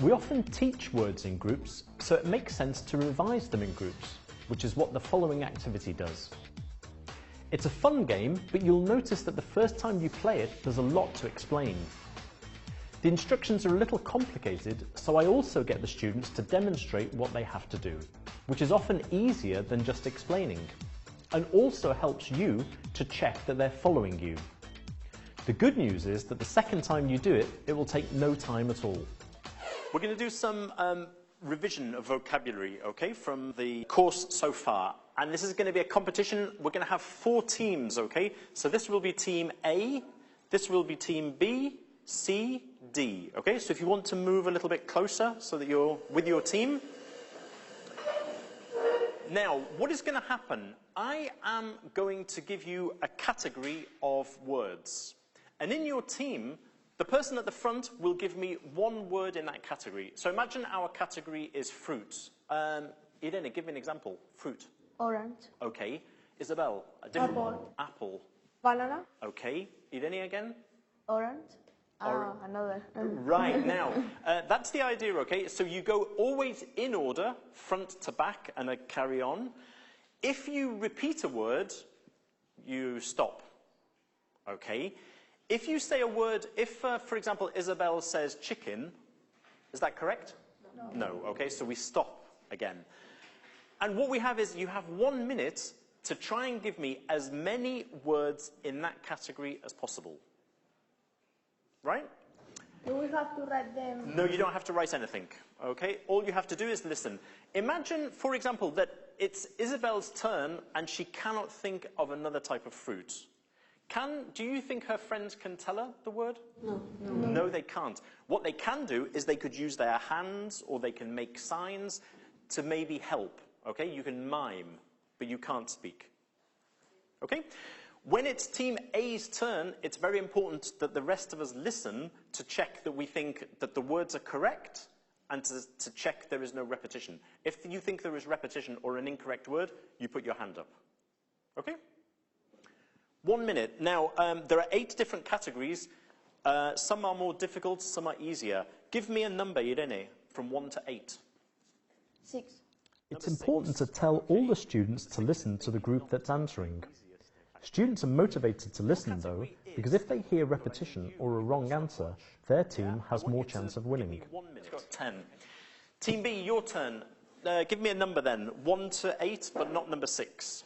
We often teach words in groups, so it makes sense to revise them in groups, which is what the following activity does. It's a fun game, but you'll notice that the first time you play it, there's a lot to explain. The instructions are a little complicated, so I also get the students to demonstrate what they have to do, which is often easier than just explaining, and also helps you to check that they're following you. The good news is that the second time you do it, it will take no time at all. We're going to do some revision of vocabulary, okay, from the course so far. And this is going to be a competition. We're going to have 4 teams, okay? So this will be team A, this will be team B, C, D, okay? So if you want to move a little bit closer so that you're with your team. Now, what is going to happen? I am going to give you a category of words. And in your team, the person at the front will give me one word in that category. So imagine our category is fruit. Irene, give me an example. Fruit. Orange. Okay. Isabel, a different one. Apple. Apple. Banana. Okay. Irene again? Orange. Another. Right, now, that's the idea, okay? So you go always in order, front to back, and carry on. If you repeat a word, you stop. Okay? If you say a word, if, for example, Isabel says chicken, is that correct? No. No, okay, so we stop again. And what we have is you have 1 minute to try and give me as many words in that category as possible. Right? Do we have to write them? No, you don't have to write anything, okay? All you have to do is listen. Imagine, for example, that it's Isabel's turn and she cannot think of another type of fruit. Do you think her friends can tell her the word? No. No, they can't. What they can do is they could use their hands or they can make signs to maybe help, okay? You can mime, but you can't speak, okay? When it's team A's turn, it's very important that the rest of us listen to check that we think that the words are correct and to check there is no repetition. If you think there is repetition or an incorrect word, you put your hand up, okay? 1 minute. Now, there are 8 different categories. Some are more difficult, some are easier. Give me a number, Irene, from 1 to 8. 6. It's important to tell all the students to listen to the group that's answering. Students are motivated to listen, though, because if they hear repetition or a wrong answer, their team has more chance of winning. 1 minute. Got 10. Team B, your turn. Give me a number then. 1 to 8, but not number 6.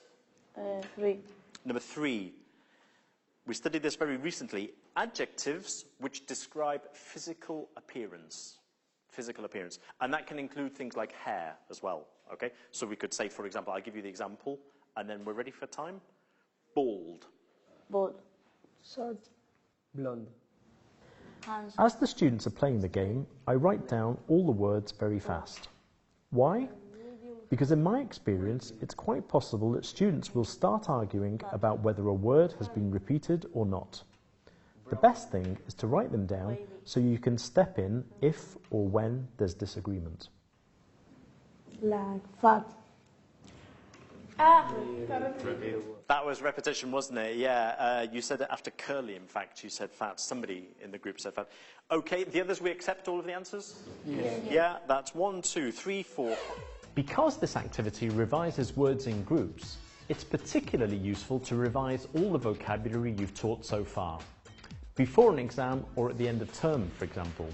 3. Number 3. We studied this very recently. Adjectives which describe physical appearance. Physical appearance. And that can include things like hair as well, okay? So we could say, for example, I'll give you the example, and then we're ready for time. Bald. Bald. Short. Blonde. Handsome. As the students are playing the game, I write down all the words very fast. Why? Because in my experience, it's quite possible that students will start arguing about whether a word has been repeated or not. The best thing is to write them down so you can step in if or when there's disagreement. Like fat. That was repetition, wasn't it? Yeah, you said it after Curly, in fact. You said fat. Somebody in the group said fat. Okay, the others, we accept all of the answers? Yes. Yeah, that's 1, 2, 3, 4. Because this activity revises words in groups, it's particularly useful to revise all the vocabulary you've taught so far, before an exam or at the end of term, for example.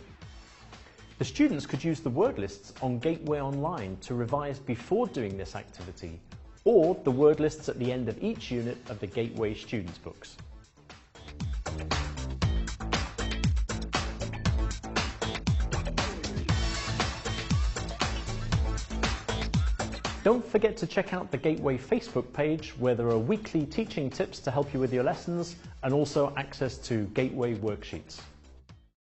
The students could use the word lists on Gateway Online to revise before doing this activity, or the word lists at the end of each unit of the Gateway Students' books. Don't forget to check out the Gateway Facebook page, where there are weekly teaching tips to help you with your lessons and also access to Gateway worksheets.